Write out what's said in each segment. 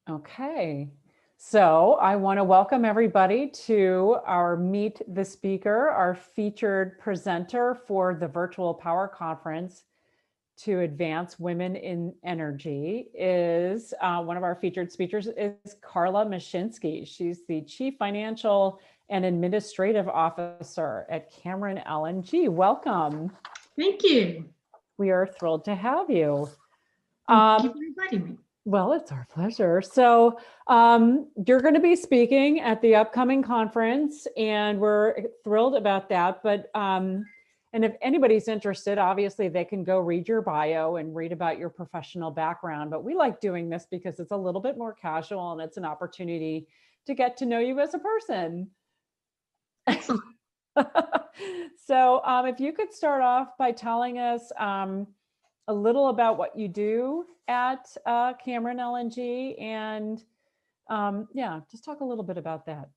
Okay, so I want to welcome everybody to our Meet the Speaker, our featured presenter for the Virtual Power Conference to Advance Women in Energy is one of our featured speakers is Carla Mashinski. She's the Chief Financial and Administrative Officer at Cameron LNG. Welcome. Thank you. We are thrilled to have you. Thank you for inviting me. Well, it's our pleasure. So you're going to be speaking at the upcoming conference, and we're thrilled about that. But and if anybody's interested, obviously they can go read your bio and read about your professional background. But we like doing this because it's a little bit more casual and it's an opportunity to get to know you as a person. Excellent. So if you could start off by telling us a little about what you do at Cameron LNG and yeah, just talk a little bit about that.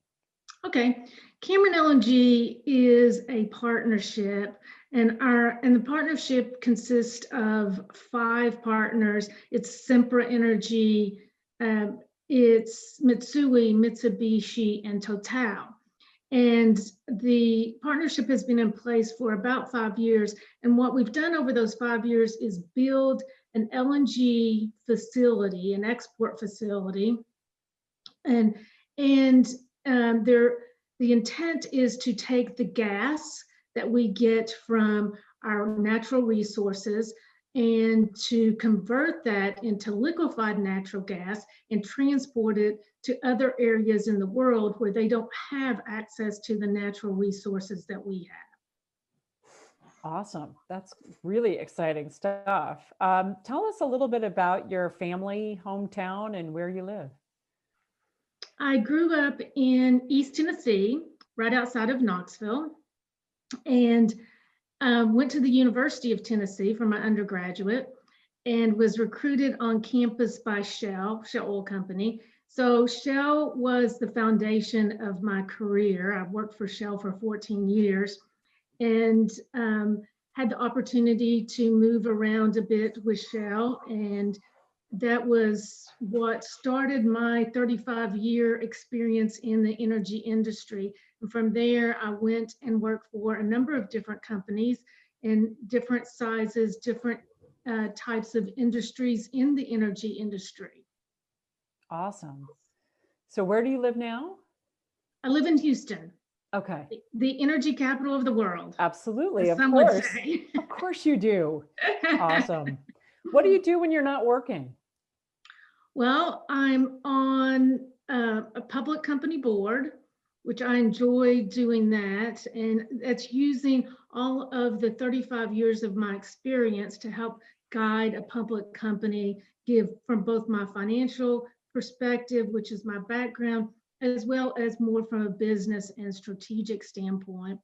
Okay, Cameron LNG is a partnership, and the partnership consists of 5 partners. It's Sempra Energy, it's Mitsui, Mitsubishi, and Total. And the partnership has been in place for about 5 years. And what we've done over those 5 years is build an LNG facility, an export facility. And the intent is to take the gas that we get from our natural resources and to convert that into liquefied natural gas and transport it to other areas in the world where they don't have access to the natural resources that we have. Awesome. That's really exciting stuff. Tell us a little bit about your family, hometown, and where you live. I grew up in East Tennessee, right outside of Knoxville, and went to the University of Tennessee for my undergraduate and was recruited on campus by Shell Oil Company. So Shell was the foundation of my career. I worked for Shell for 14 years and had the opportunity to move around a bit with Shell, and that was what started my 35-year experience in the energy industry. And from there, I went and worked for a number of different companies in different sizes, different types of industries in the energy industry. Awesome. So where do you live now? I live in Houston. Okay. The energy capital of the world. Absolutely, of some course. Would say. Of course you do. Awesome. What do you do when you're not working? Well, I'm on a public company board, which I enjoy doing that. And that's using all of the 35 years of my experience to help guide a public company, give from both my financial perspective, which is my background, as well as more from a business and strategic standpoint.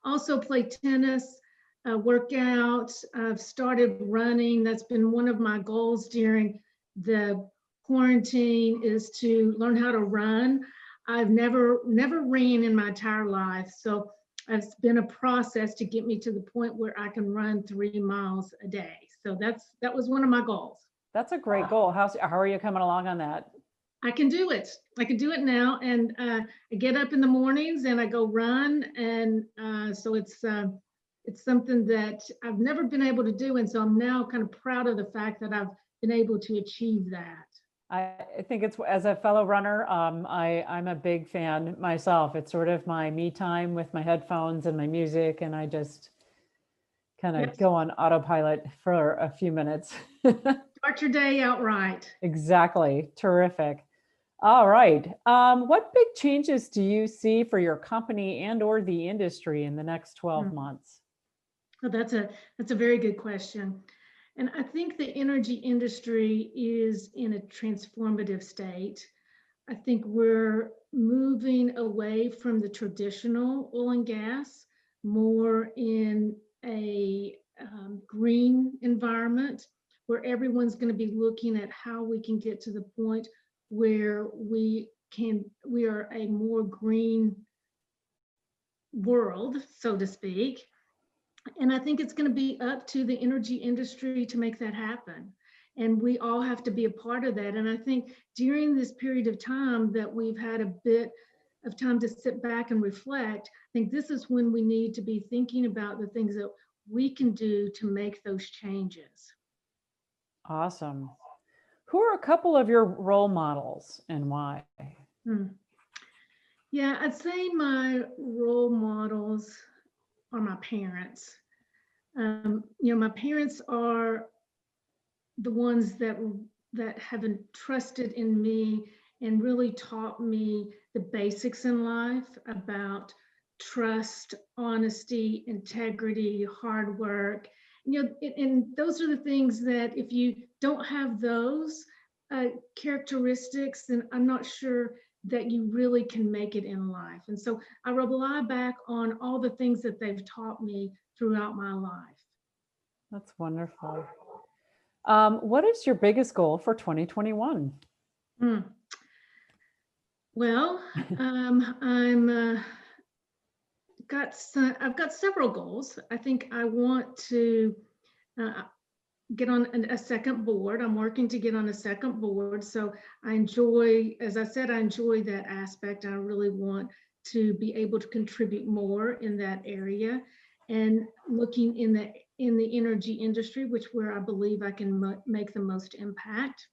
Also play tennis, work out. I've started running. That's been one of my goals during the quarantine, is to learn how to run. I've never ran in my entire life. So it's been a process to get me to the point where I can run 3 miles a day. So that was one of my goals. That's a great goal. How are you coming along on that? I can do it. I can do it now. And I get up in the mornings and I go run. And so it's something that I've never been able to do. And so I'm now kind of proud of the fact that I've been able to achieve that. I think it's, as a fellow runner, I'm a big fan myself. It's sort of my me time with my headphones and my music, and I just kind of go on autopilot for a few minutes. Start your day out right. Exactly. Terrific. All right. What big changes do you see for your company and or the industry in the next 12 months? Well, that's a very good question. And I think the energy industry is in a transformative state. I think we're moving away from the traditional oil and gas, more in a green environment, where everyone's going to be looking at how we can get to the point where we are a more green world, so to speak. And I think it's going to be up to the energy industry to make that happen. And we all have to be a part of that. And I think during this period of time that we've had a bit of time to sit back and reflect, I think this is when we need to be thinking about the things that we can do to make those changes. Awesome. Who are a couple of your role models and why? Yeah, I'd say my role models are my parents. My parents are the ones that have entrusted in me and really taught me the basics in life about trust, honesty, integrity, hard work. And those are the things that if you don't have those characteristics, then I'm not sure that you really can make it in life. And so I rely back on all the things that they've taught me throughout my life. That's wonderful. What is your biggest goal for 2021? Well, I've got several goals. I think I want to get on a second board. I'm working to get on a second board. So I enjoy, as I said, I enjoy that aspect. I really want to be able to contribute more in that area, and looking in the energy industry, where I believe I can make the most impact.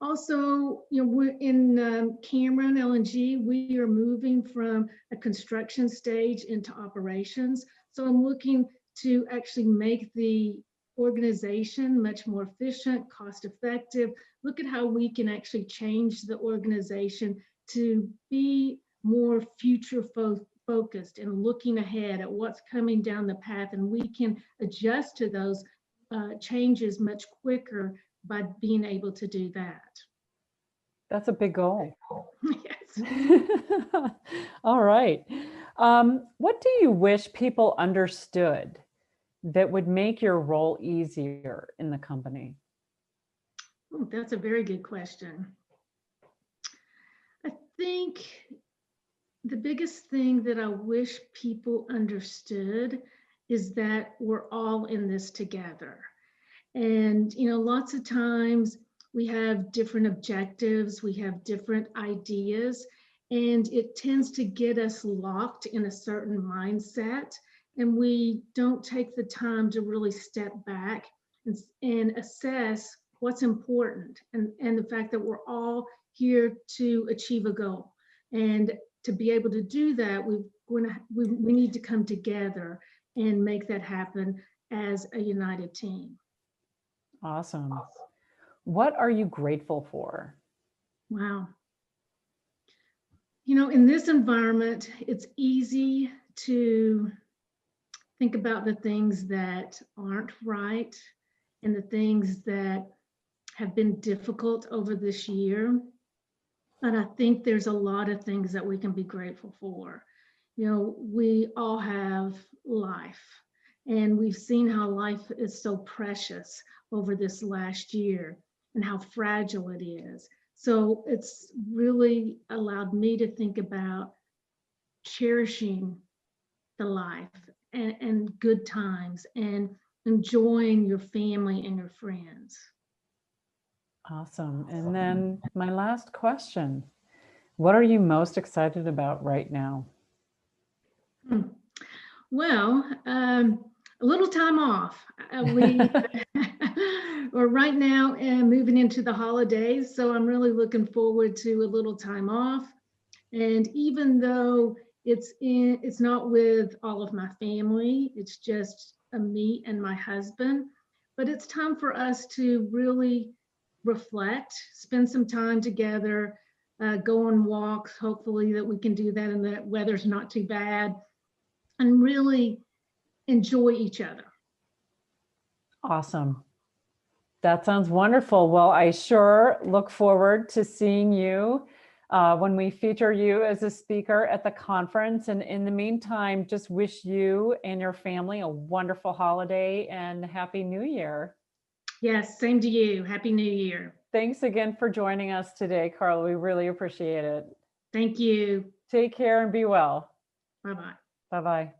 Also, we're in Cameron LNG. We are moving from a construction stage into operations. So I'm looking to actually make the organization much more efficient, cost effective. Look at how we can actually change the organization to be more future focused and looking ahead at what's coming down the path, and we can adjust to those changes much quicker by being able to do that. That's a big goal. Yes. All right. What do you wish people understood that would make your role easier in the company? Oh, that's a very good question. I think the biggest thing that I wish people understood is that we're all in this together. And, lots of times we have different objectives, we have different ideas, and it tends to get us locked in a certain mindset. And we don't take the time to really step back and assess what's important, and the fact that we're all here to achieve a goal. And to be able to do that, we need to come together and make that happen as a united team. Awesome. What are you grateful for? Wow. In this environment, it's easy to think about the things that aren't right and the things that have been difficult over this year. But I think there's a lot of things that we can be grateful for. We all have life, and we've seen how life is so precious over this last year and how fragile it is. So it's really allowed me to think about cherishing the life and good times and enjoying your family and your friends. Awesome. And then my last question, what are you most excited about right now? Well, a little time off. We're right now moving into the holidays, so I'm really looking forward to a little time off. And even though it's not with all of my family, it's just me and my husband, but it's time for us to really reflect, spend some time together, go on walks. Hopefully that we can do that and the weather's not too bad, and really enjoy each other. Awesome. That sounds wonderful. Well, I sure look forward to seeing you when we feature you as a speaker at the conference. And in the meantime, just wish you and your family a wonderful holiday and Happy New Year. Yes, same to you. Happy New Year. Thanks again for joining us today, Carla. We really appreciate it. Thank you. Take care and be well. Bye-bye. Bye-bye.